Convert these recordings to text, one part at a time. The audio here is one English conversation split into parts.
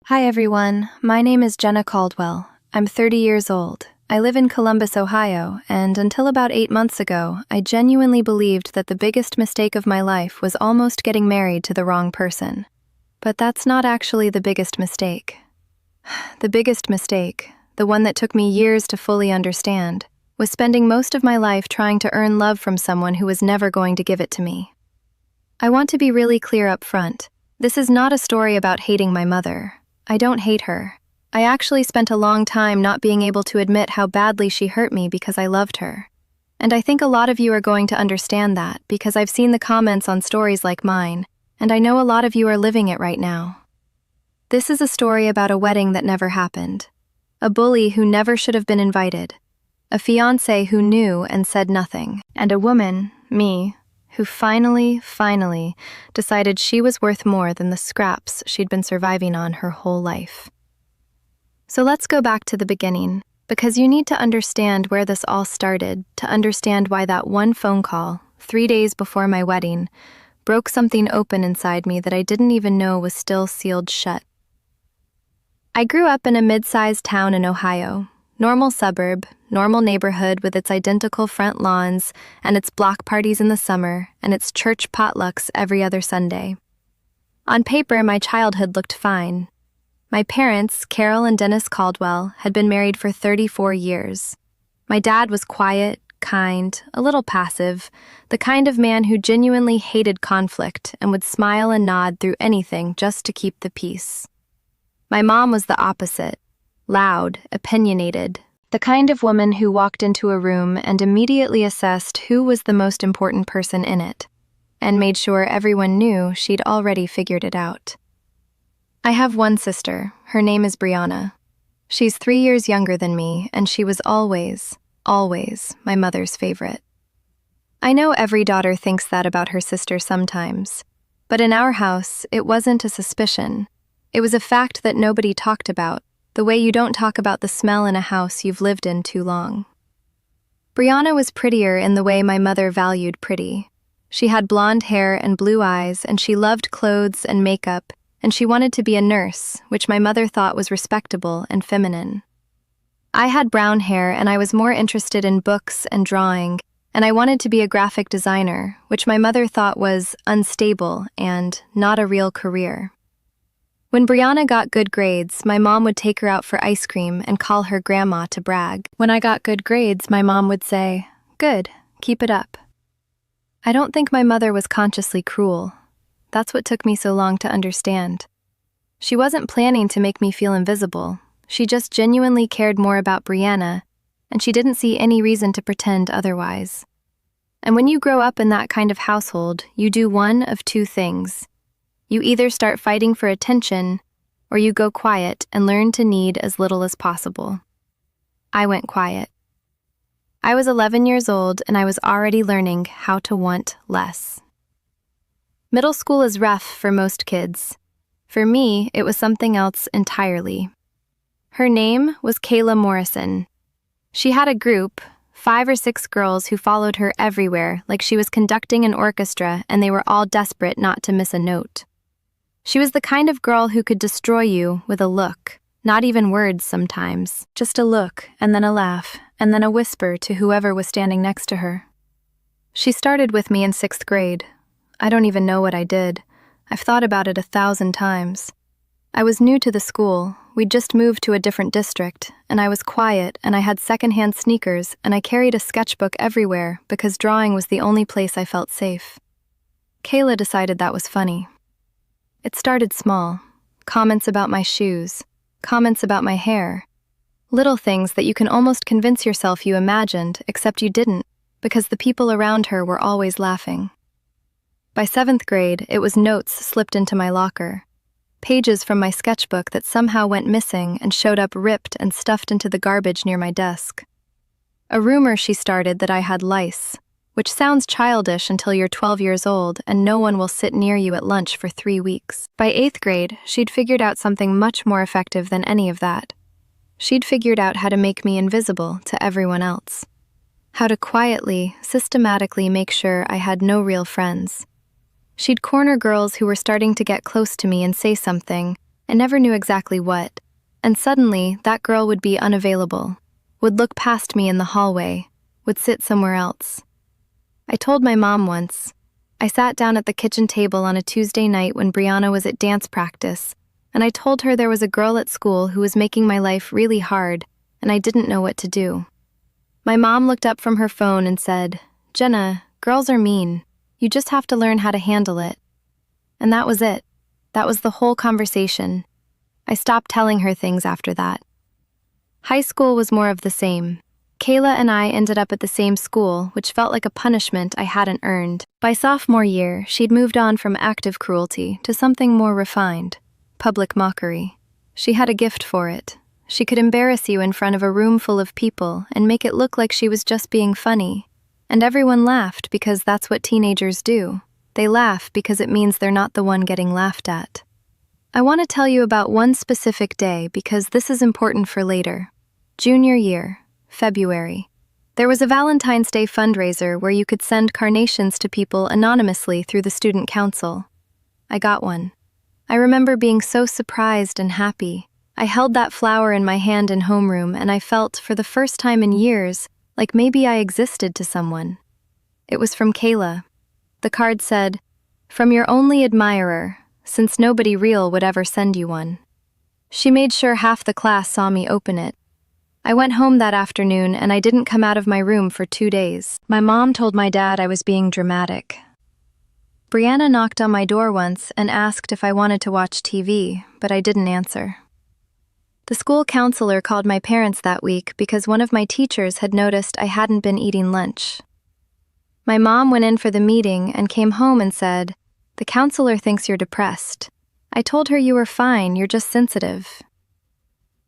Hi everyone, my name is Jenna Caldwell. I'm 30 years old. I live in Columbus, Ohio, and until about 8 months ago, I genuinely believed that the biggest mistake of my life was almost getting married to the wrong person. But that's not actually the biggest mistake. The biggest mistake, the one that took me years to fully understand, was spending most of my life trying to earn love from someone who was never going to give it to me. I want to be really clear up front. This is not a story about hating my mother. I don't hate her. I actually spent a long time not being able to admit how badly she hurt me because I loved her. And I think a lot of you are going to understand that because I've seen the comments on stories like mine, and I know a lot of you are living it right now. This is a story about a wedding that never happened, a bully who never should have been invited, a fiancé who knew and said nothing, and a woman, me, who finally decided she was worth more than the scraps she'd been surviving on her whole life. So let's go back to the beginning, because you need to understand where this all started to understand why that one phone call, 3 days before my wedding, broke something open inside me that I didn't even know was still sealed shut. I grew up in a mid-sized town in Ohio, normal suburb, normal neighborhood with its identical front lawns and its block parties in the summer and its church potlucks every other Sunday. On paper, my childhood looked fine. My parents, Carol and Dennis Caldwell, had been married for 34 years. My dad was quiet, kind, a little passive, the kind of man who genuinely hated conflict and would smile and nod through anything just to keep the peace. My mom was the opposite, loud, opinionated, the kind of woman who walked into a room and immediately assessed who was the most important person in it, and made sure everyone knew she'd already figured it out. I have one sister. Her name is Brianna. She's 3 years younger than me, and she was always my mother's favorite. I know every daughter thinks that about her sister sometimes, but in our house, it wasn't a suspicion. It was a fact that nobody talked about, the way you don't talk about the smell in a house you've lived in too long. Brianna was prettier in the way my mother valued pretty. She had blonde hair and blue eyes, and she loved clothes and makeup, and she wanted to be a nurse, which my mother thought was respectable and feminine. I had brown hair, and I was more interested in books and drawing, and I wanted to be a graphic designer, which my mother thought was unstable and not a real career. When Brianna got good grades, my mom would take her out for ice cream and call her grandma to brag. When I got good grades, my mom would say, "Good, keep it up." I don't think my mother was consciously cruel. That's what took me so long to understand. She wasn't planning to make me feel invisible. She just genuinely cared more about Brianna, and she didn't see any reason to pretend otherwise. And when you grow up in that kind of household, you do one of two things. You either start fighting for attention, or you go quiet and learn to need as little as possible. I went quiet. I was 11 years old, and I was already learning how to want less. Middle school is rough for most kids. For me, it was something else entirely. Her name was Kayla Morrison. She had a group, 5 or 6 girls who followed her everywhere like she was conducting an orchestra and they were all desperate not to miss a note. She was the kind of girl who could destroy you with a look, not even words sometimes, just a look and then a laugh and then a whisper to whoever was standing next to her. She started with me in 6th grade. I don't even know what I did. I've thought about it 1,000 times. I was new to the school. We'd just moved to a different district, and I was quiet, and I had secondhand sneakers, and I carried a sketchbook everywhere because drawing was the only place I felt safe. Kayla decided that was funny. It started small. Comments about my shoes, comments about my hair. Little things that you can almost convince yourself you imagined, except you didn't, because the people around her were always laughing. By 7th grade, it was notes slipped into my locker. Pages from my sketchbook that somehow went missing and showed up ripped and stuffed into the garbage near my desk. A rumor she started that I had lice, which sounds childish until you're 12 years old and no one will sit near you at lunch for 3 weeks. By 8th grade, she'd figured out something much more effective than any of that. She'd figured out how to make me invisible to everyone else. How to quietly, systematically make sure I had no real friends. She'd corner girls who were starting to get close to me and say something, I never knew exactly what. And suddenly, that girl would be unavailable, would look past me in the hallway, would sit somewhere else. I told my mom once. I sat down at the kitchen table on a Tuesday night when Brianna was at dance practice, and I told her there was a girl at school who was making my life really hard, and I didn't know what to do. My mom looked up from her phone and said, "Jenna, girls are mean. You just have to learn how to handle it." And that was it. That was the whole conversation. I stopped telling her things after that. High school was more of the same. Kayla and I ended up at the same school, which felt like a punishment I hadn't earned. By sophomore year, she'd moved on from active cruelty to something more refined, public mockery. She had a gift for it. She could embarrass you in front of a room full of people and make it look like she was just being funny. And everyone laughed because that's what teenagers do. They laugh because it means they're not the one getting laughed at. I want to tell you about one specific day because this is important for later. Junior year, February. There was a Valentine's Day fundraiser where you could send carnations to people anonymously through the student council. I got one. I remember being so surprised and happy. I held that flower in my hand in homeroom and I felt, for the first time in years, like maybe I existed to someone. It was from Kayla. The card said, "From your only admirer, since nobody real would ever send you one." She made sure half the class saw me open it. I went home that afternoon and I didn't come out of my room for 2 days. My mom told my dad I was being dramatic. Brianna knocked on my door once and asked if I wanted to watch TV, but I didn't answer. The school counselor called my parents that week because one of my teachers had noticed I hadn't been eating lunch. My mom went in for the meeting and came home and said, "The counselor thinks you're depressed. I told her you were fine, you're just sensitive."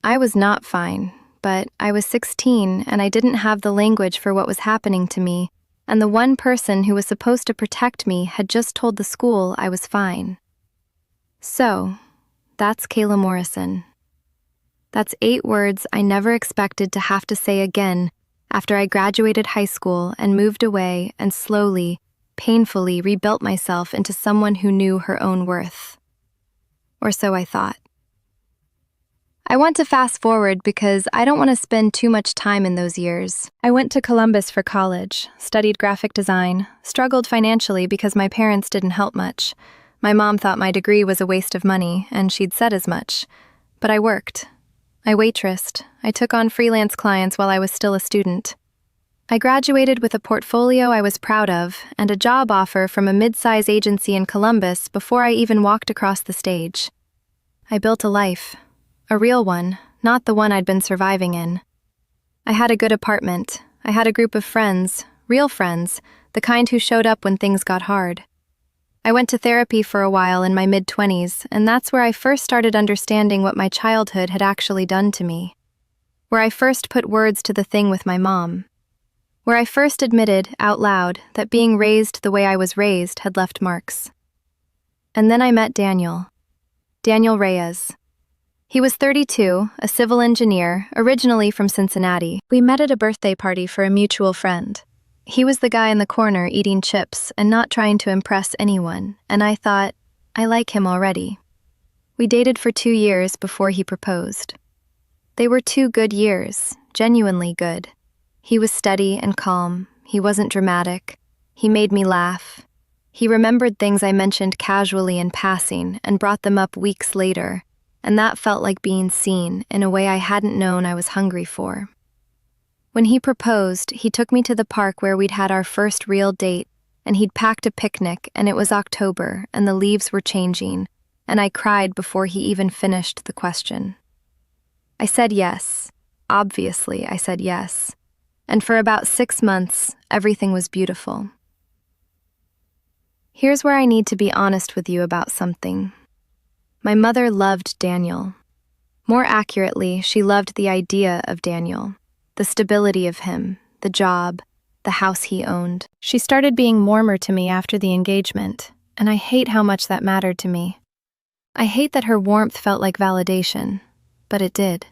I was not fine, but I was 16 and I didn't have the language for what was happening to me, and the one person who was supposed to protect me had just told the school I was fine. So, that's Kayla Morrison. That's 8 words I never expected to have to say again after I graduated high school and moved away and slowly, painfully rebuilt myself into someone who knew her own worth. Or so I thought. I want to fast forward because I don't want to spend too much time in those years. I went to Columbus for college, studied graphic design, struggled financially because my parents didn't help much. My mom thought my degree was a waste of money, and she'd said as much. But I worked. I waitressed. I took on freelance clients while I was still a student. I graduated with a portfolio I was proud of and a job offer from a mid-size agency in Columbus before I even walked across the stage. I built a life. A real one, not the one I'd been surviving in. I had a good apartment. I had a group of friends, real friends, the kind who showed up when things got hard. I went to therapy for a while in my mid-20s, and that's where I first started understanding what my childhood had actually done to me. Where I first put words to the thing with my mom. Where I first admitted, out loud, that being raised the way I was raised had left marks. And then I met Daniel. Daniel Reyes. He was 32, a civil engineer, originally from Cincinnati. We met at a birthday party for a mutual friend. He was the guy in the corner eating chips and not trying to impress anyone, and I thought, I like him already. We dated for 2 years before he proposed. They were 2 good years, genuinely good. He was steady and calm. He wasn't dramatic. He made me laugh. He remembered things I mentioned casually in passing and brought them up weeks later, and that felt like being seen in a way I hadn't known I was hungry for. When he proposed, he took me to the park where we'd had our first real date, and he'd packed a picnic, and it was October, and the leaves were changing, and I cried before he even finished the question. I said yes. Obviously, I said yes. And for about 6 months, everything was beautiful. Here's where I need to be honest with you about something. My mother loved Daniel. More accurately, she loved the idea of Daniel. The stability of him, the job, the house he owned. She started being warmer to me after the engagement, and I hate how much that mattered to me. I hate that her warmth felt like validation, but it did.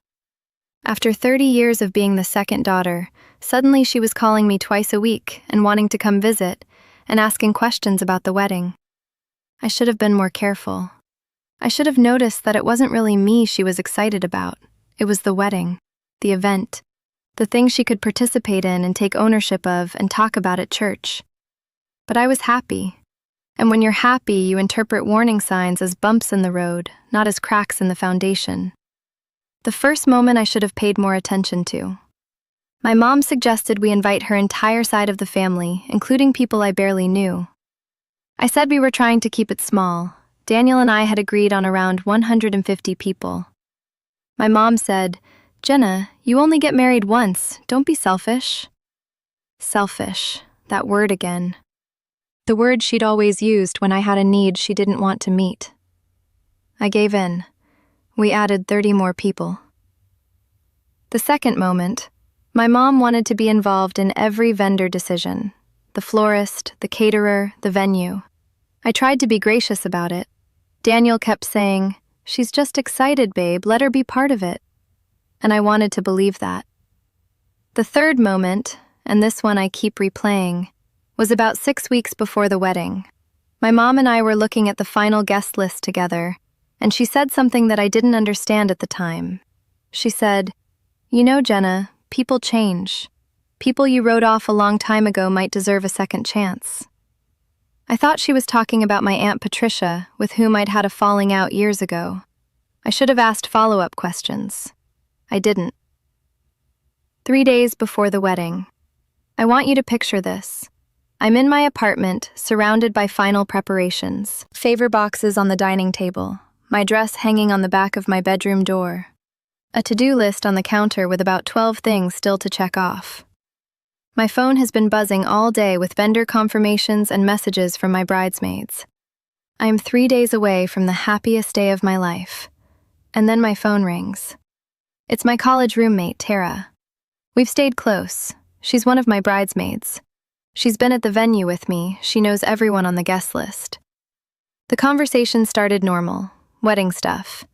After 30 years of being the second daughter, suddenly she was calling me twice a week and wanting to come visit and asking questions about the wedding. I should have been more careful. I should have noticed that it wasn't really me she was excited about. It was the wedding, the event, the thing she could participate in and take ownership of and talk about at church. But I was happy. And when you're happy, you interpret warning signs as bumps in the road, not as cracks in the foundation. The first moment I should have paid more attention to. My mom suggested we invite her entire side of the family, including people I barely knew. I said we were trying to keep it small. Daniel and I had agreed on around 150 people. My mom said, "Jenna, you only get married once. Don't be selfish." Selfish, that word again. The word she'd always used when I had a need she didn't want to meet. I gave in. We added 30 more people. The second moment, my mom wanted to be involved in every vendor decision. The florist, the caterer, the venue. I tried to be gracious about it. Daniel kept saying, "She's just excited, babe, let her be part of it." And I wanted to believe that. The third moment, and this one I keep replaying, was about 6 weeks before the wedding. My mom and I were looking at the final guest list together, and she said something that I didn't understand at the time. She said, "You know, Jenna, people change. People you wrote off a long time ago might deserve a second chance." I thought she was talking about my Aunt Patricia, with whom I'd had a falling out years ago. I should have asked follow-up questions. I didn't. 3 days before the wedding. I want you to picture this. I'm in my apartment, surrounded by final preparations. Favor boxes on the dining table, my dress hanging on the back of my bedroom door. A to-do list on the counter with about 12 things still to check off. My phone has been buzzing all day with vendor confirmations and messages from my bridesmaids. I am 3 days away from the happiest day of my life. And then my phone rings. It's my college roommate, Tara. We've stayed close. She's one of my bridesmaids. She's been at the venue with me. She knows everyone on the guest list. The conversation started normal, wedding stuff.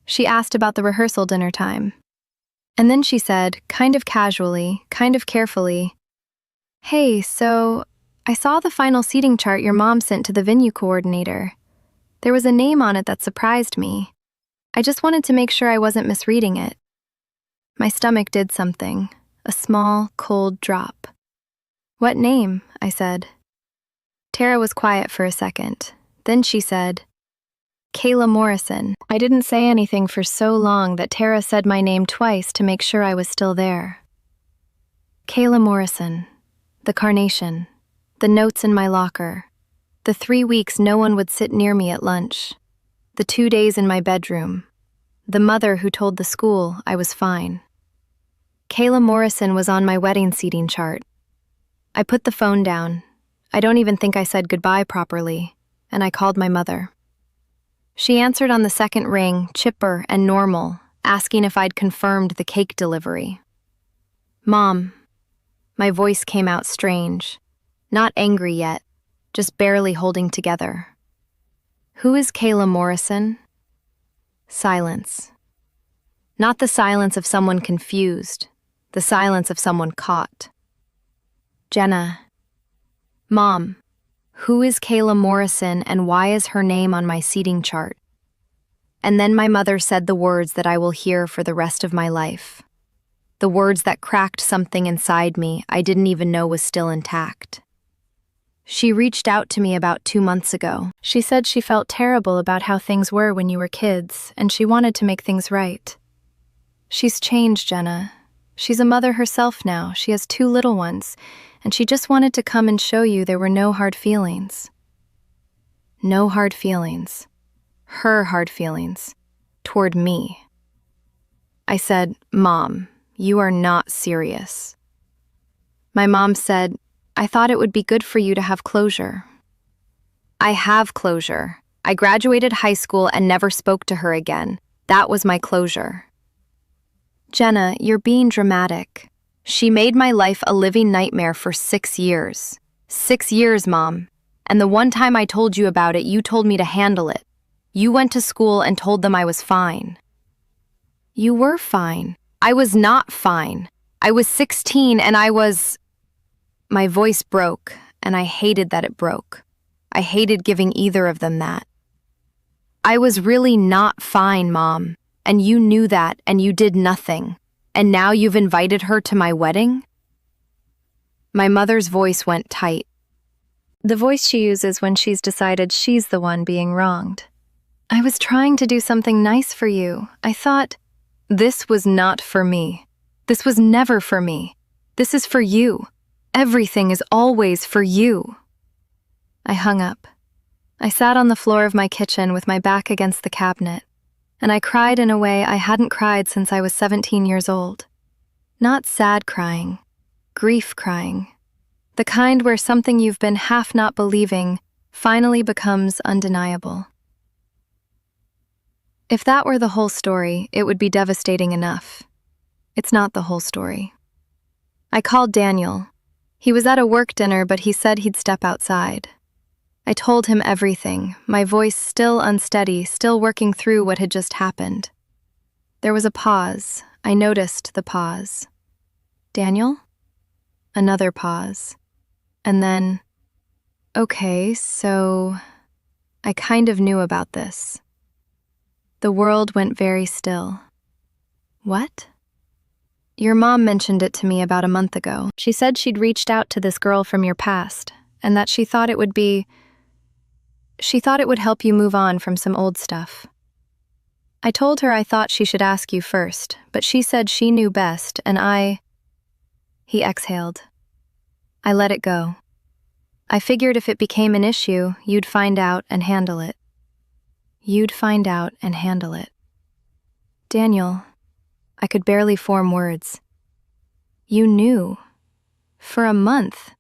She asked about the rehearsal dinner time. And then she said, kind of casually, kind of carefully, "Hey, so I saw the final seating chart your mom sent to the venue coordinator. There was a name on it that surprised me. I just wanted to make sure I wasn't misreading it." My stomach did something, a small, cold drop. "What name?" I said. Tara was quiet for a second. Then she said, "Kayla Morrison." I didn't say anything for so long that Tara said my name twice to make sure I was still there. Kayla Morrison. The carnation. The notes in my locker. The 3 weeks no one would sit near me at lunch. The 2 days in my bedroom. The mother who told the school I was fine. Kayla Morrison was on my wedding seating chart. I put the phone down. I don't even think I said goodbye properly, and I called my mother. She answered on the second ring, chipper and normal, asking if I'd confirmed the cake delivery. "Mom." My voice came out strange. Not angry yet, just barely holding together. "Who is Kayla Morrison?" Silence. Not the silence of someone confused, the silence of someone caught. "Jenna." "Mom, who is Kayla Morrison and why is her name on my seating chart?" And then my mother said the words that I will hear for the rest of my life. The words that cracked something inside me I didn't even know was still intact. She reached out to me about 2 months ago. She said she felt terrible about how things were when you were kids, and she wanted to make things right. She's changed, Jenna. She's a mother herself now. She has 2 little ones, and she just wanted to come and show you there were no hard feelings. No hard feelings. Her hard feelings. Toward me. I said, "Mom, you are not serious." My mom said, "I thought it would be good for you to have closure." I have closure. I graduated high school and never spoke to her again. That was my closure. Jenna, you're being dramatic. She made my life a living nightmare for 6 years. 6 years, Mom. And the one time I told you about it, you told me to handle it. You went to school and told them I was fine. You were fine. I was not fine. I was 16 and I was... My voice broke, and I hated that it broke. I hated giving either of them that. I was really not fine, Mom. And you knew that, and you did nothing. And now you've invited her to my wedding? My mother's voice went tight. The voice she uses when she's decided she's the one being wronged. I was trying to do something nice for you. I thought, this was not for me. This was never for me. This is for you. Everything is always for you. I hung up. I sat on the floor of my kitchen with my back against the cabinet, and I cried in a way I hadn't cried since I was 17 years old. Not sad crying, grief crying. The kind where something you've been half not believing finally becomes undeniable. If that were the whole story, it would be devastating enough. It's not the whole story. I called Daniel. He was at a work dinner, but he said he'd step outside. I told him everything, my voice still unsteady, still working through what had just happened. There was a pause. I noticed the pause. Daniel? Another pause. And then, okay, so I kind of knew about this. The world went very still. What? Your mom mentioned it to me about a month ago. She said she'd reached out to this girl from your past, and that she thought it would help you move on from some old stuff. I told her I thought she should ask you first, but she said she knew best, and He exhaled. I let it go. I figured if it became an issue, you'd find out and handle it. You'd find out and handle it. Daniel, I could barely form words. You knew. For a month.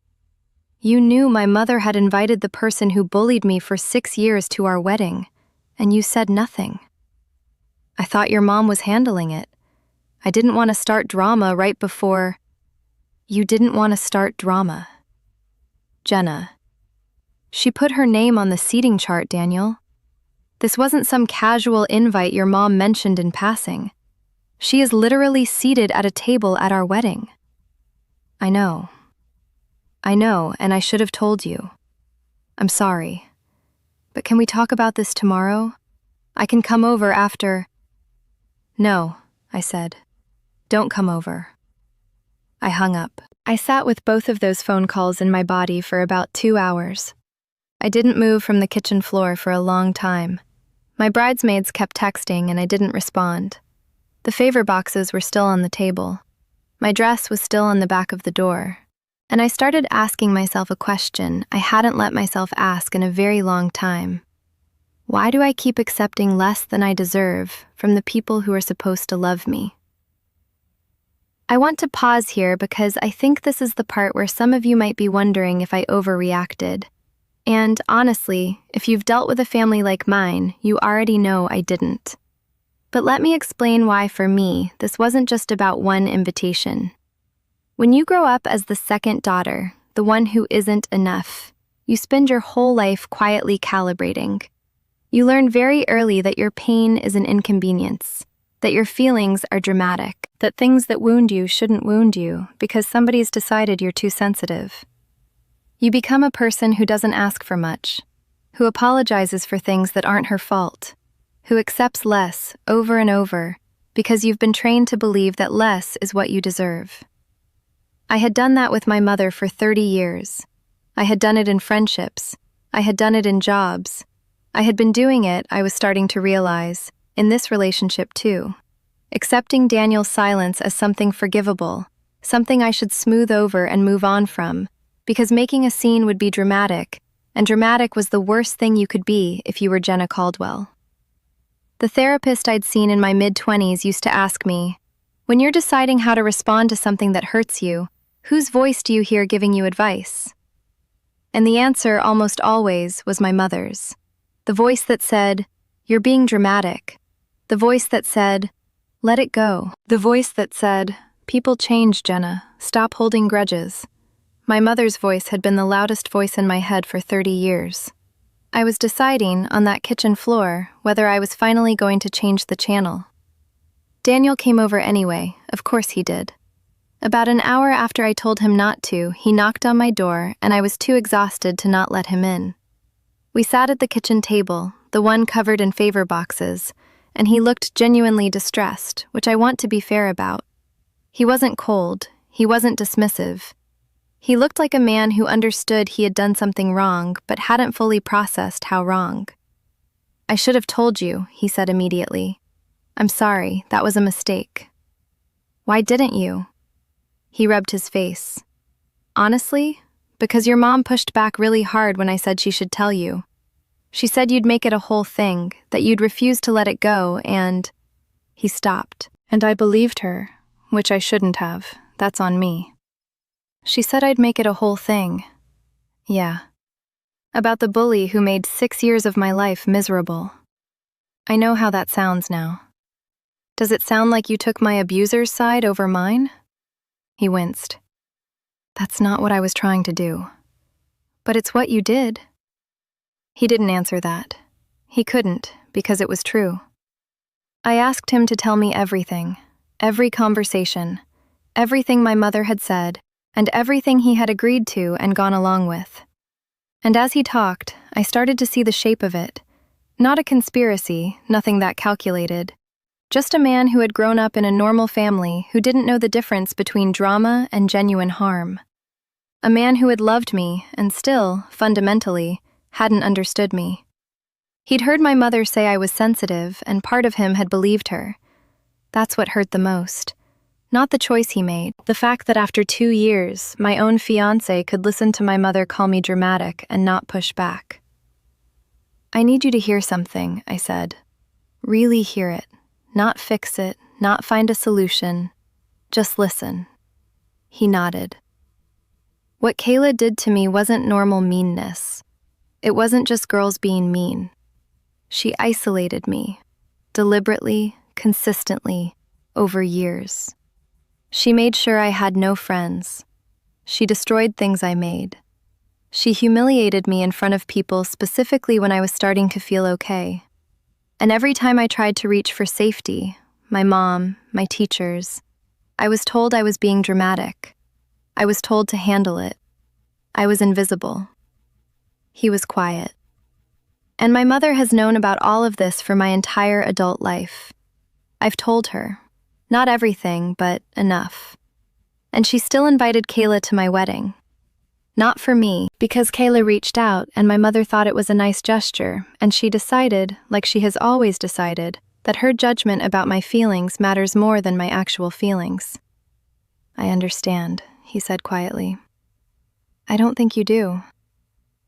You knew my mother had invited the person who bullied me for 6 years to our wedding, and you said nothing. I thought your mom was handling it. I didn't want to start drama right before. You didn't want to start drama. Jenna. She put her name on the seating chart, Daniel. This wasn't some casual invite your mom mentioned in passing. She is literally seated at a table at our wedding. I know, and I should have told you. I'm sorry. But can we talk about this tomorrow? I can come over after. No, I said. Don't come over. I hung up. I sat with both of those phone calls in my body for about 2 hours. I didn't move from the kitchen floor for a long time. My bridesmaids kept texting and I didn't respond. The favor boxes were still on the table. My dress was still on the back of the door. And I started asking myself a question I hadn't let myself ask in a very long time. Why do I keep accepting less than I deserve from the people who are supposed to love me? I want to pause here because I think this is the part where some of you might be wondering if I overreacted. And honestly, if you've dealt with a family like mine, you already know I didn't. But let me explain why, for me, this wasn't just about one invitation. When you grow up as the second daughter, the one who isn't enough, you spend your whole life quietly calibrating. You learn very early that your pain is an inconvenience, that your feelings are dramatic, that things that wound you shouldn't wound you because somebody's decided you're too sensitive. You become a person who doesn't ask for much, who apologizes for things that aren't her fault, who accepts less over and over because you've been trained to believe that less is what you deserve. I had done that with my mother for 30 years. I had done it in friendships. I had done it in jobs. I had been doing it, I was starting to realize, in this relationship too. Accepting Daniel's silence as something forgivable, something I should smooth over and move on from, because making a scene would be dramatic, and dramatic was the worst thing you could be if you were Jenna Caldwell. The therapist I'd seen in my mid-20s used to ask me, when you're deciding how to respond to something that hurts you, whose voice do you hear giving you advice? And the answer, almost always, was my mother's. The voice that said, you're being dramatic. The voice that said, let it go. The voice that said, people change, Jenna. Stop holding grudges. My mother's voice had been the loudest voice in my head for 30 years. I was deciding, on that kitchen floor, whether I was finally going to change the channel. Daniel came over anyway, of course he did. About an hour after I told him not to, he knocked on my door, and I was too exhausted to not let him in. We sat at the kitchen table, the one covered in favor boxes, and he looked genuinely distressed, which I want to be fair about. He wasn't cold, he wasn't dismissive. He looked like a man who understood he had done something wrong but hadn't fully processed how wrong. "I should have told you," he said immediately. "I'm sorry, that was a mistake." "Why didn't you?" He rubbed his face. "Honestly, because your mom pushed back really hard when I said she should tell you. She said you'd make it a whole thing, that you'd refuse to let it go, and—" He stopped, and I believed her, which I shouldn't have. That's on me. She said I'd make it a whole thing. Yeah. About the bully who made 6 years of my life miserable. I know how that sounds now. Does it sound like you took my abuser's side over mine? He winced. That's not what I was trying to do. But it's what you did. He didn't answer that. He couldn't, because it was true. I asked him to tell me everything, every conversation, everything my mother had said, and everything he had agreed to and gone along with. And as he talked, I started to see the shape of it. Not a conspiracy, nothing that calculated. Just a man who had grown up in a normal family who didn't know the difference between drama and genuine harm. A man who had loved me and still, fundamentally, hadn't understood me. He'd heard my mother say I was sensitive, and part of him had believed her. That's what hurt the most. Not the choice he made, the fact that after 2 years, my own fiancé could listen to my mother call me dramatic and not push back. "I need you to hear something," I said. "Really hear it. Not fix it, not find a solution. Just listen." He nodded. What Kayla did to me wasn't normal meanness. It wasn't just girls being mean. She isolated me, deliberately, consistently, over years. She made sure I had no friends. She destroyed things I made. She humiliated me in front of people specifically when I was starting to feel okay. And every time I tried to reach for safety, my mom, my teachers, I was told I was being dramatic. I was told to handle it. I was invisible. He was quiet. And my mother has known about all of this for my entire adult life. I've told her. Not everything, but enough. And she still invited Kayla to my wedding. Not for me, because Kayla reached out and my mother thought it was a nice gesture, and she decided, like she has always decided, that her judgment about my feelings matters more than my actual feelings. "I understand," he said quietly. "I don't think you do.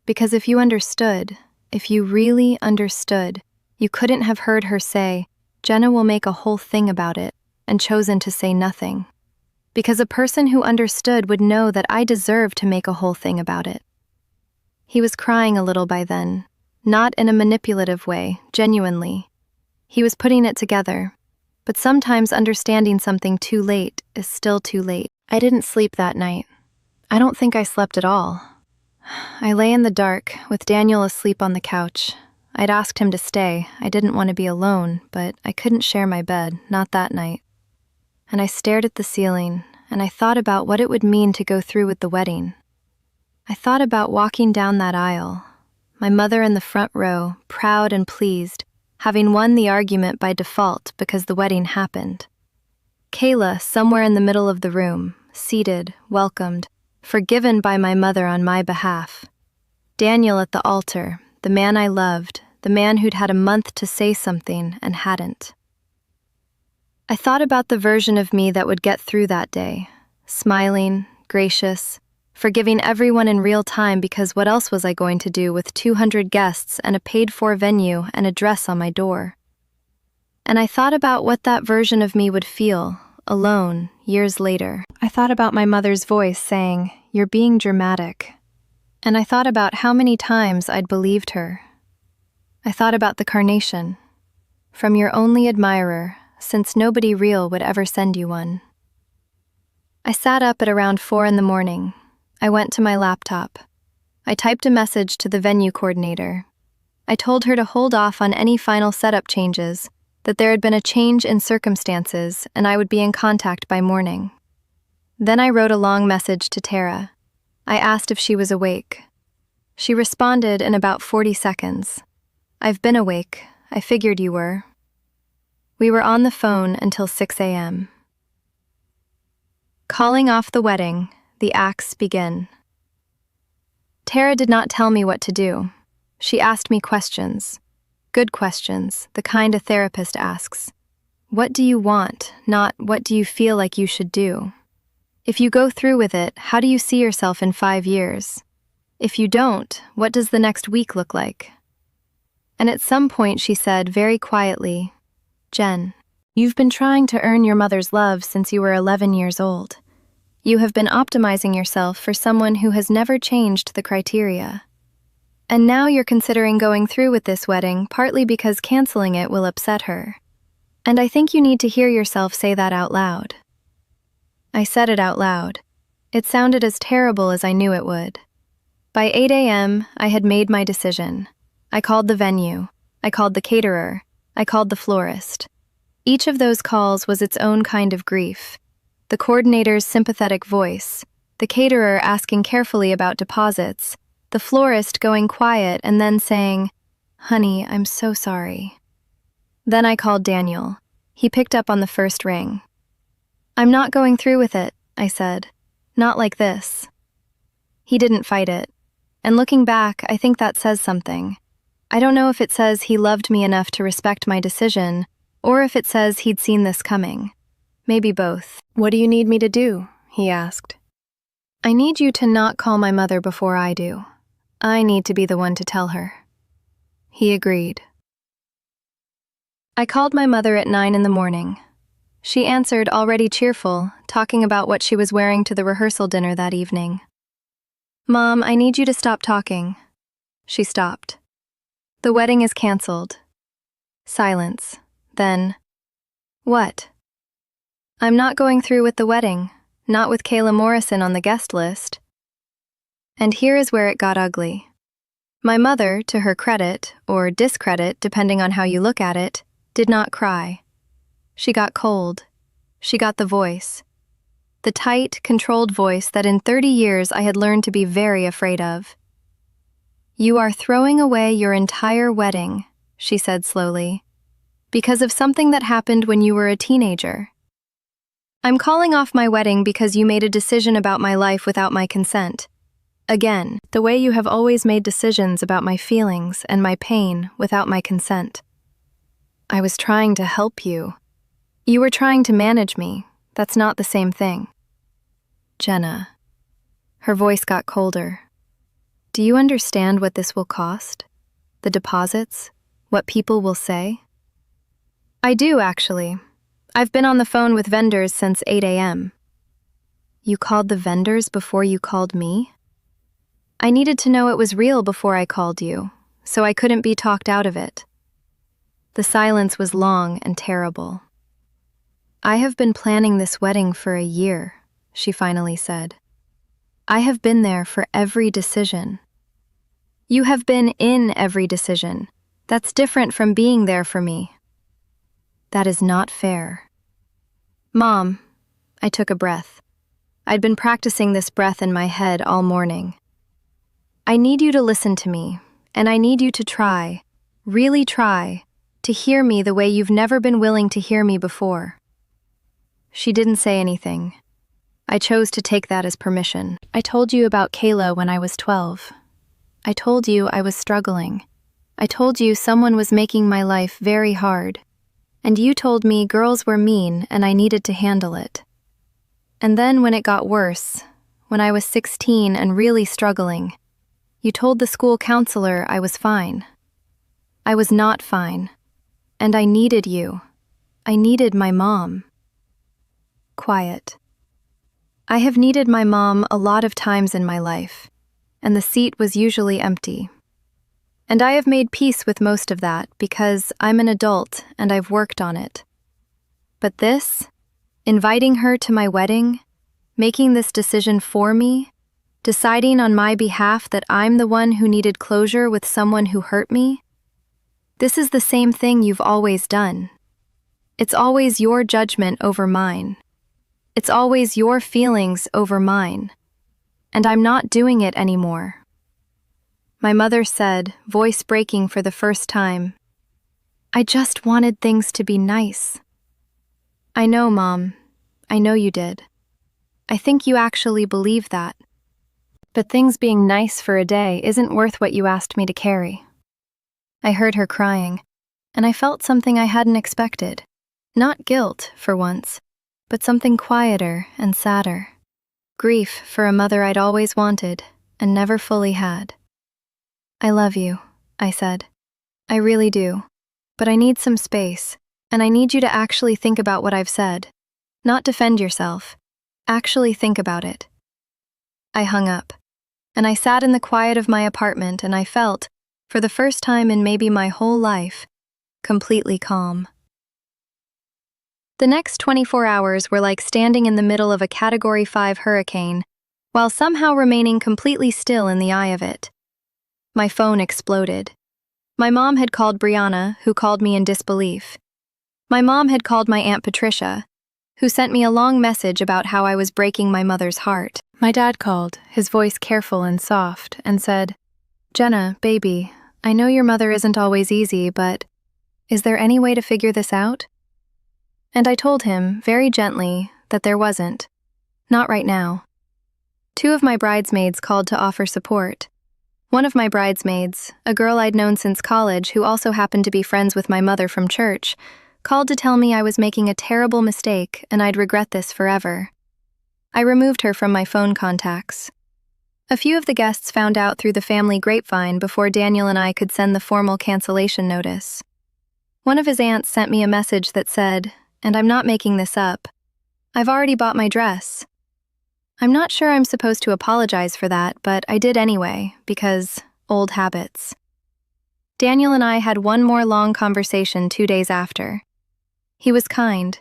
Because if you understood, if you really understood, you couldn't have heard her say, 'Jenna will make a whole thing about it,' and chosen to say nothing. Because a person who understood would know that I deserve to make a whole thing about it." He was crying a little by then, not in a manipulative way, genuinely. He was putting it together, but sometimes understanding something too late is still too late. I didn't sleep that night. I don't think I slept at all. I lay in the dark, with Daniel asleep on the couch. I'd asked him to stay. I didn't want to be alone, but I couldn't share my bed, not that night. And I stared at the ceiling, and I thought about what it would mean to go through with the wedding. I thought about walking down that aisle, my mother in the front row, proud and pleased, having won the argument by default because the wedding happened. Kayla somewhere in the middle of the room, seated, welcomed, forgiven by my mother on my behalf. Daniel at the altar, the man I loved, the man who'd had a month to say something and hadn't. I thought about the version of me that would get through that day, smiling, gracious, forgiving everyone in real time, because what else was I going to do with 200 guests and a paid-for venue and a dress on my door? And I thought about what that version of me would feel, alone, years later. I thought about my mother's voice saying, "You're being dramatic." And I thought about how many times I'd believed her. I thought about the carnation. From your only admirer, since nobody real would ever send you one. I sat up at around 4 in the morning. I went to my laptop. I typed a message to the venue coordinator. I told her to hold off on any final setup changes, that there had been a change in circumstances, and I would be in contact by morning. Then I wrote a long message to Tara. I asked if she was awake. She responded in about 40 seconds. I've been awake. I figured you were. We were on the phone until 6 a.m. Calling off the wedding, the acts begin. Tara did not tell me what to do. She asked me questions. Good questions, the kind a therapist asks. What do you want, not what do you feel like you should do? If you go through with it, how do you see yourself in 5 years? If you don't, what does the next week look like? And at some point she said very quietly, Jen, you've been trying to earn your mother's love since you were 11 years old. You have been optimizing yourself for someone who has never changed the criteria. And now you're considering going through with this wedding partly because canceling it will upset her. And I think you need to hear yourself say that out loud. I said it out loud. It sounded as terrible as I knew it would. By 8 a.m., I had made my decision. I called the venue. I called the caterer. I called the florist. Each of those calls was its own kind of grief. The coordinator's sympathetic voice, the caterer asking carefully about deposits, the florist going quiet and then saying, Honey, I'm so sorry. Then I called Daniel. He picked up on the first ring. I'm not going through with it, I said. Not like this. He didn't fight it. And looking back, I think that says something. I don't know if it says he loved me enough to respect my decision, or if it says he'd seen this coming. Maybe both. What do you need me to do? He asked. I need you to not call my mother before I do. I need to be the one to tell her. He agreed. I called my mother at 9 in the morning. She answered already cheerful, talking about what she was wearing to the rehearsal dinner that evening. Mom, I need you to stop talking. She stopped. The wedding is canceled. Silence. Then, what? I'm not going through with the wedding, not with Kayla Morrison on the guest list. And here is where it got ugly. My mother, to her credit, or discredit depending on how you look at it, did not cry. She got cold. She got the voice. The tight, controlled voice that in 30 years I had learned to be very afraid of. You are throwing away your entire wedding, she said slowly, because of something that happened when you were a teenager. I'm calling off my wedding because you made a decision about my life without my consent. Again, the way you have always made decisions about my feelings and my pain without my consent. I was trying to help you. You were trying to manage me. That's not the same thing. Jenna. Her voice got colder. Do you understand what this will cost? The deposits? What people will say? I do, actually. I've been on the phone with vendors since 8 a.m. You called the vendors before you called me? I needed to know it was real before I called you, so I couldn't be talked out of it. The silence was long and terrible. I have been planning this wedding for a year, she finally said. I have been there for every decision. You have been in every decision. That's different from being there for me. That is not fair. Mom, I took a breath. I'd been practicing this breath in my head all morning. I need you to listen to me, and I need you to try, really try, to hear me the way you've never been willing to hear me before. She didn't say anything. I chose to take that as permission. I told you about Kayla when I was 12. I told you I was struggling. I told you someone was making my life very hard. And you told me girls were mean and I needed to handle it. And then when it got worse, when I was 16 and really struggling, you told the school counselor I was fine. I was not fine. And I needed you. I needed my mom. Quiet. I have needed my mom a lot of times in my life, and the seat was usually empty. And I have made peace with most of that because I'm an adult and I've worked on it. But this, inviting her to my wedding, making this decision for me, deciding on my behalf that I'm the one who needed closure with someone who hurt me, this is the same thing you've always done. It's always your judgment over mine. It's always your feelings over mine. And I'm not doing it anymore. My mother said, voice breaking for the first time, "I just wanted things to be nice." "I know, Mom. I know you did. I think you actually believe that. But things being nice for a day isn't worth what you asked me to carry." I heard her crying, and I felt something I hadn't expected. Not guilt, for once, but something quieter and sadder. Grief for a mother I'd always wanted and never fully had. "I love you," I said. "I really do. But I need some space, and I need you to actually think about what I've said. Not defend yourself. Actually think about it." I hung up, and I sat in the quiet of my apartment, and I felt, for the first time in maybe my whole life, completely calm. The next 24 hours were like standing in the middle of a Category 5 hurricane, while somehow remaining completely still in the eye of it. My phone exploded. My mom had called Brianna, who called me in disbelief. My mom had called my Aunt Patricia, who sent me a long message about how I was breaking my mother's heart. My dad called, his voice careful and soft, and said, "Jenna, baby, I know your mother isn't always easy, but is there any way to figure this out?" And I told him, very gently, that there wasn't. Not right now. 2 of my bridesmaids called to offer support. One of my bridesmaids, a girl I'd known since college who also happened to be friends with my mother from church, called to tell me I was making a terrible mistake and I'd regret this forever. I removed her from my phone contacts. A few of the guests found out through the family grapevine before Daniel and I could send the formal cancellation notice. One of his aunts sent me a message that said, and I'm not making this up, "I've already bought my dress." I'm not sure I'm supposed to apologize for that, but I did anyway, because old habits. Daniel and I had one more long conversation 2 days after. He was kind.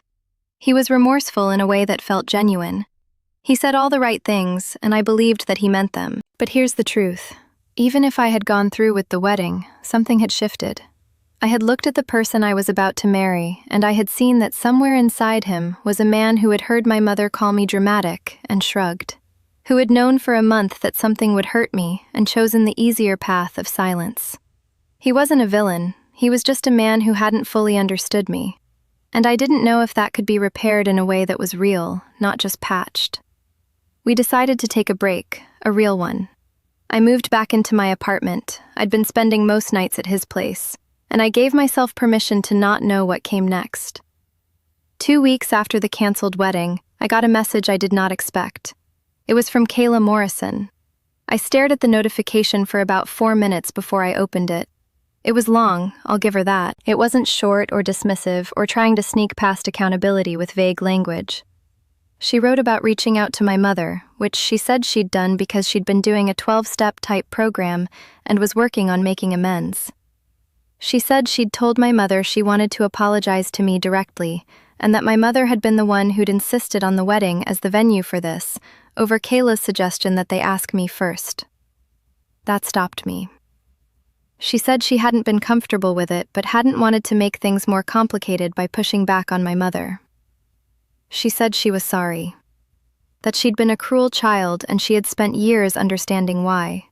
He was remorseful in a way that felt genuine. He said all the right things, and I believed that he meant them. But here's the truth. Even if I had gone through with the wedding, something had shifted. I had looked at the person I was about to marry, and I had seen that somewhere inside him was a man who had heard my mother call me dramatic and shrugged, who had known for a month that something would hurt me and chosen the easier path of silence. He wasn't a villain, he was just a man who hadn't fully understood me, and I didn't know if that could be repaired in a way that was real, not just patched. We decided to take a break, a real one. I moved back into my apartment. I'd been spending most nights at his place, and I gave myself permission to not know what came next. 2 weeks after the canceled wedding, I got a message I did not expect. It was from Kayla Morrison. I stared at the notification for about 4 minutes before I opened it. It was long, I'll give her that. It wasn't short or dismissive or trying to sneak past accountability with vague language. She wrote about reaching out to my mother, which she said she'd done because she'd been doing a 12-step type program and was working on making amends. She said she'd told my mother she wanted to apologize to me directly, and that my mother had been the one who'd insisted on the wedding as the venue for this, over Kayla's suggestion that they ask me first. That stopped me. She said she hadn't been comfortable with it, but hadn't wanted to make things more complicated by pushing back on my mother. She said she was sorry. That she'd been a cruel child and she had spent years understanding why.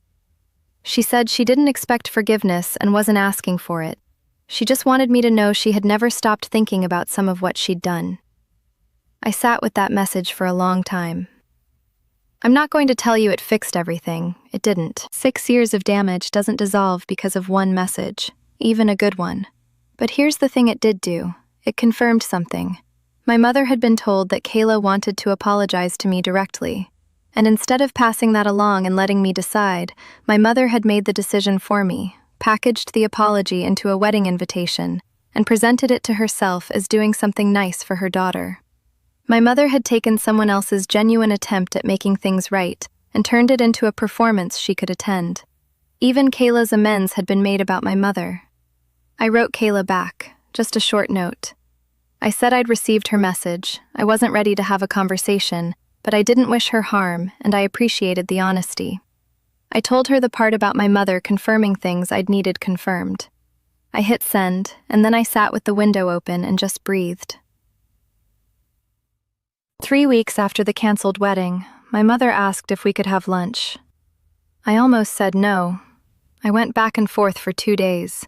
She said she didn't expect forgiveness and wasn't asking for it. She just wanted me to know she had never stopped thinking about some of what she'd done. I sat with that message for a long time. I'm not going to tell you it fixed everything. It didn't. 6 years of damage doesn't dissolve because of one message, even a good one. But here's the thing it did do. It confirmed something. My mother had been told that Kayla wanted to apologize to me directly. And instead of passing that along and letting me decide, my mother had made the decision for me, packaged the apology into a wedding invitation, and presented it to herself as doing something nice for her daughter. My mother had taken someone else's genuine attempt at making things right and turned it into a performance she could attend. Even Kayla's amends had been made about my mother. I wrote Kayla back, just a short note. I said I'd received her message. I wasn't ready to have a conversation, but I didn't wish her harm, and I appreciated the honesty. I told her the part about my mother confirming things I'd needed confirmed. I hit send, and then I sat with the window open and just breathed. 3 weeks after the canceled wedding, my mother asked if we could have lunch. I almost said no. I went back and forth for 2 days.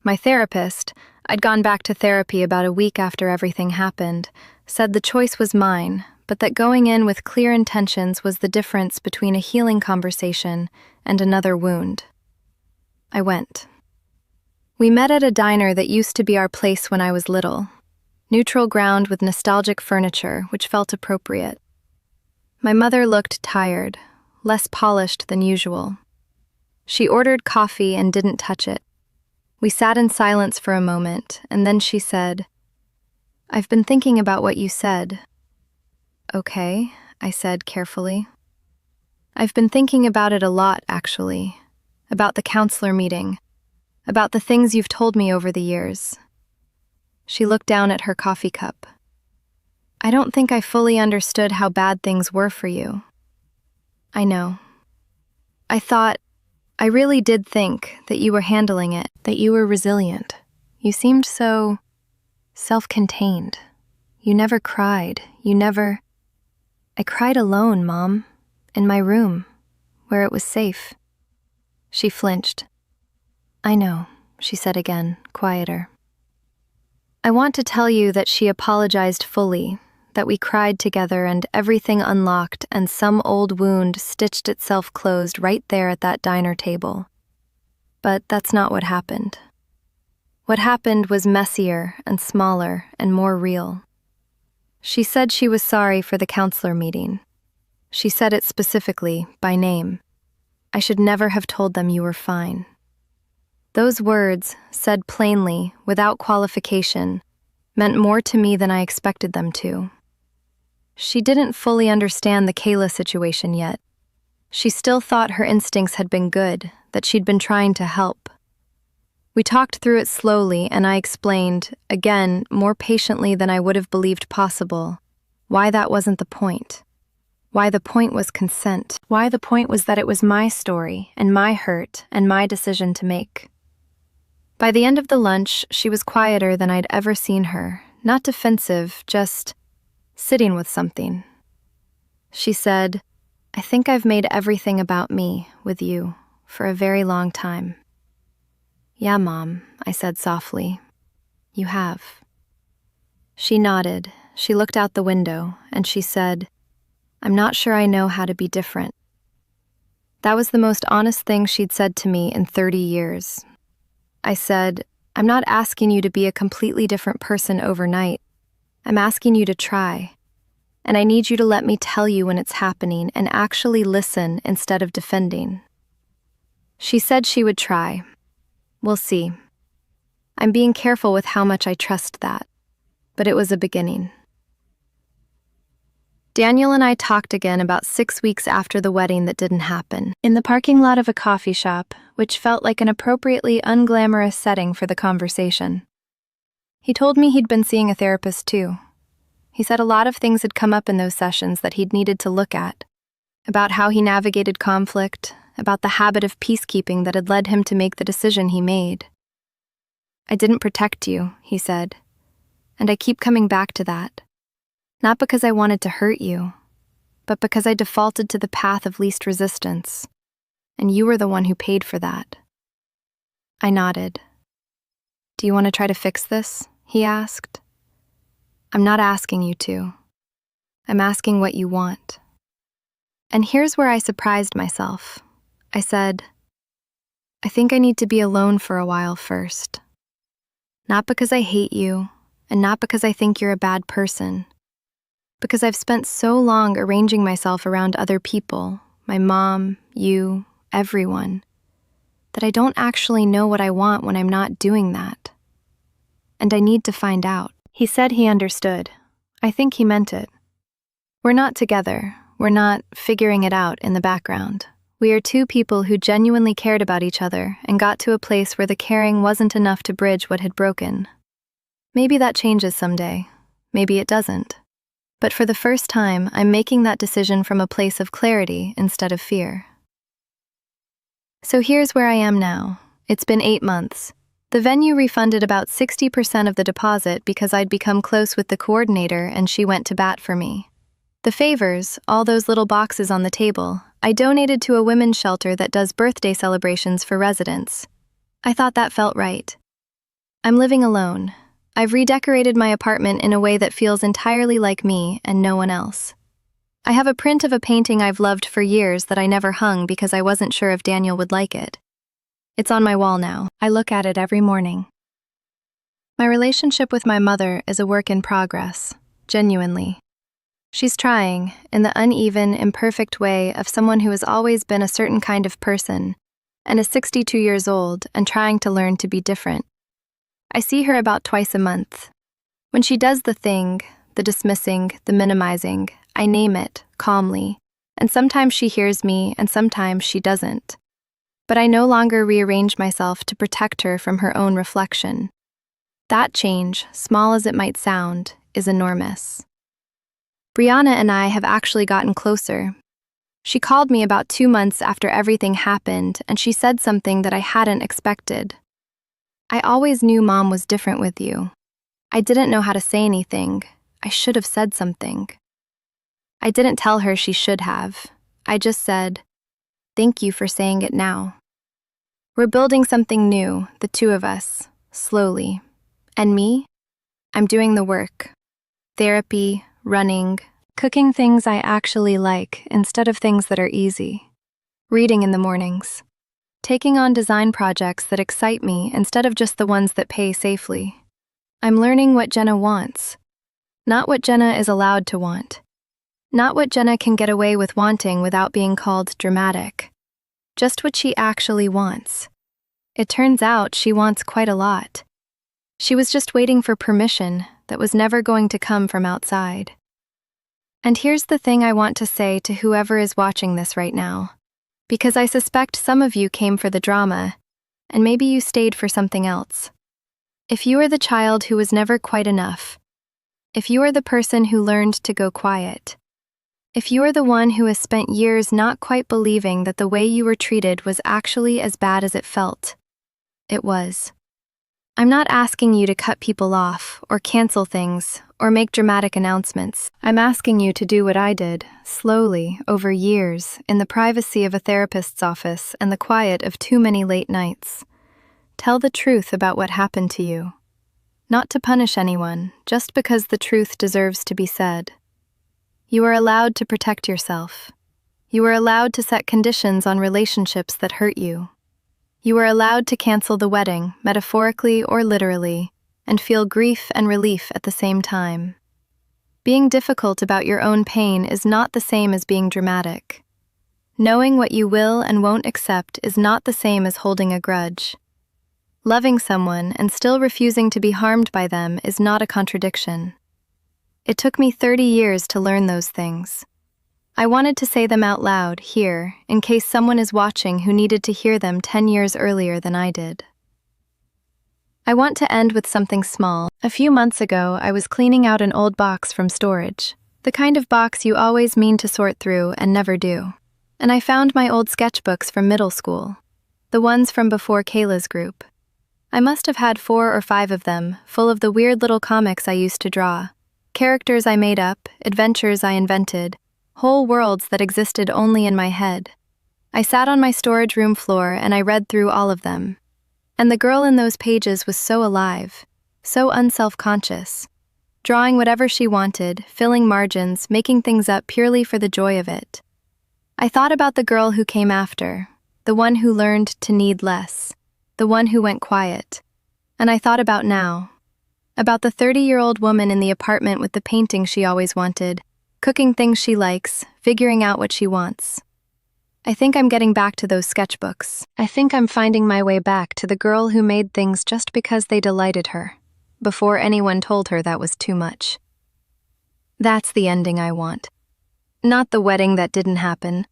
My therapist, I'd gone back to therapy about a week after everything happened, said the choice was mine, but that going in with clear intentions was the difference between a healing conversation and another wound. I went. We met at a diner that used to be our place when I was little. Neutral ground with nostalgic furniture, which felt appropriate. My mother looked tired, less polished than usual. She ordered coffee and didn't touch it. We sat in silence for a moment, and then she said, "I've been thinking about what you said." "Okay," I said carefully. "I've been thinking about it a lot, actually. About the counselor meeting. About the things you've told me over the years." She looked down at her coffee cup. "I don't think I fully understood how bad things were for you." "I know. I really did think that you were handling it, that you were resilient. You seemed so self-contained. You never cried. I cried alone, Mom, in my room, where it was safe." She flinched. "I know," she said again, quieter. "I want to tell you that she apologized fully, that we cried together and everything unlocked and some old wound stitched itself closed right there at that diner table. But that's not what happened. What happened was messier and smaller and more real. She said she was sorry for the counselor meeting. She said it specifically, by name. I should never have told them you were fine. Those words, said plainly, without qualification, meant more to me than I expected them to. She didn't fully understand the Kayla situation yet. She still thought her instincts had been good, that she'd been trying to help. We talked through it slowly, and I explained, again, more patiently than I would have believed possible, why that wasn't the point. Why the point was consent. Why the point was that it was my story, and my hurt, and my decision to make. By the end of the lunch, she was quieter than I'd ever seen her, not defensive, just sitting with something. She said, "I think I've made everything about me, with you, for a very long time." "Yeah, Mom," I said softly. "You have." She nodded, she looked out the window, and she said, "I'm not sure I know how to be different." That was the most honest thing she'd said to me in 30 years. I said, "I'm not asking you to be a completely different person overnight. I'm asking you to try. And I need you to let me tell you when it's happening and actually listen instead of defending." She said she would try. We'll see. I'm being careful with how much I trust that. But it was a beginning. Daniel and I talked again about 6 weeks after the wedding that didn't happen, in the parking lot of a coffee shop, which felt like an appropriately unglamorous setting for the conversation. He told me he'd been seeing a therapist too. He said a lot of things had come up in those sessions that he'd needed to look at, about how he navigated conflict, about the habit of peacekeeping that had led him to make the decision he made. "I didn't protect you," he said, "and I keep coming back to that. Not because I wanted to hurt you, but because I defaulted to the path of least resistance, and you were the one who paid for that." I nodded. "Do you want to try to fix this?" he asked. "I'm not asking you to. I'm asking what you want." And here's where I surprised myself. I said, "I think I need to be alone for a while first. Not because I hate you, and not because I think you're a bad person, because I've spent so long arranging myself around other people, my mom, you, everyone, that I don't actually know what I want when I'm not doing that. And I need to find out." He said he understood. I think he meant it. We're not together. We're not figuring it out in the background. We are two people who genuinely cared about each other and got to a place where the caring wasn't enough to bridge what had broken. Maybe that changes someday. Maybe it doesn't. But for the first time, I'm making that decision from a place of clarity instead of fear. So here's where I am now. It's been 8 months. The venue refunded about 60% of the deposit because I'd become close with the coordinator and she went to bat for me. The favors, all those little boxes on the table, I donated to a women's shelter that does birthday celebrations for residents. I thought that felt right. I'm living alone. I've redecorated my apartment in a way that feels entirely like me and no one else. I have a print of a painting I've loved for years that I never hung because I wasn't sure if Daniel would like it. It's on my wall now. I look at it every morning. My relationship with my mother is a work in progress, genuinely. She's trying, in the uneven, imperfect way of someone who has always been a certain kind of person and is 62 years old and trying to learn to be different. I see her about twice a month. When she does the thing, the dismissing, the minimizing, I name it, calmly, and sometimes she hears me and sometimes she doesn't. But I no longer rearrange myself to protect her from her own reflection. That change, small as it might sound, is enormous. Brianna and I have actually gotten closer. She called me about 2 months after everything happened, and she said something that I hadn't expected. I always knew Mom was different with you. I didn't know how to say anything. I should have said something. I didn't tell her she should have. I just said, "Thank you for saying it now." We're building something new, the two of us, slowly. And me? I'm doing the work. Therapy, running, cooking things I actually like instead of things that are easy. Reading in the mornings. Taking on design projects that excite me instead of just the ones that pay safely. I'm learning what Jenna wants. Not what Jenna is allowed to want. Not what Jenna can get away with wanting without being called dramatic. Just what she actually wants. It turns out she wants quite a lot. She was just waiting for permission that was never going to come from outside. And here's the thing I want to say to whoever is watching this right now, because I suspect some of you came for the drama, and maybe you stayed for something else. If you are the child who was never quite enough, if you are the person who learned to go quiet, if you are the one who has spent years not quite believing that the way you were treated was actually as bad as it felt, it was. I'm not asking you to cut people off, or cancel things, or make dramatic announcements. I'm asking you to do what I did, slowly, over years, in the privacy of a therapist's office and the quiet of too many late nights. Tell the truth about what happened to you. Not to punish anyone, just because the truth deserves to be said. You are allowed to protect yourself. You are allowed to set conditions on relationships that hurt you. You are allowed to cancel the wedding, metaphorically or literally, and feel grief and relief at the same time. Being difficult about your own pain is not the same as being dramatic. Knowing what you will and won't accept is not the same as holding a grudge. Loving someone and still refusing to be harmed by them is not a contradiction. It took me 30 years to learn those things. I wanted to say them out loud, here, in case someone is watching who needed to hear them 10 years earlier than I did. I want to end with something small. A few months ago, I was cleaning out an old box from storage, the kind of box you always mean to sort through and never do. And I found my old sketchbooks from middle school, the ones from before Kayla's group. I must have had 4 or 5 of them, full of the weird little comics I used to draw, characters I made up, adventures I invented, whole worlds that existed only in my head. I sat on my storage room floor and I read through all of them. And the girl in those pages was so alive, so unself-conscious, drawing whatever she wanted, filling margins, making things up purely for the joy of it. I thought about the girl who came after, the one who learned to need less, the one who went quiet. And I thought about now, about the 30-year-old woman in the apartment with the painting she always wanted, cooking things she likes, figuring out what she wants. I think I'm getting back to those sketchbooks. I think I'm finding my way back to the girl who made things just because they delighted her, before anyone told her that was too much. That's the ending I want. Not the wedding that didn't happen.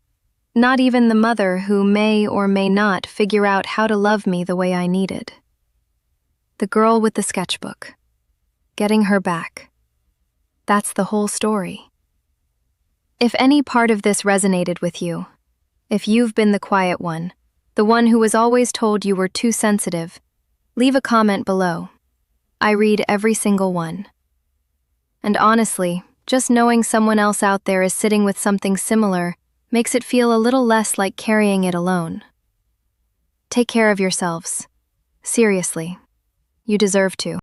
Not even the mother who may or may not figure out how to love me the way I needed. The girl with the sketchbook. Getting her back. That's the whole story. If any part of this resonated with you, if you've been the quiet one, the one who was always told you were too sensitive, leave a comment below. I read every single one. And honestly, just knowing someone else out there is sitting with something similar makes it feel a little less like carrying it alone. Take care of yourselves. Seriously. You deserve to.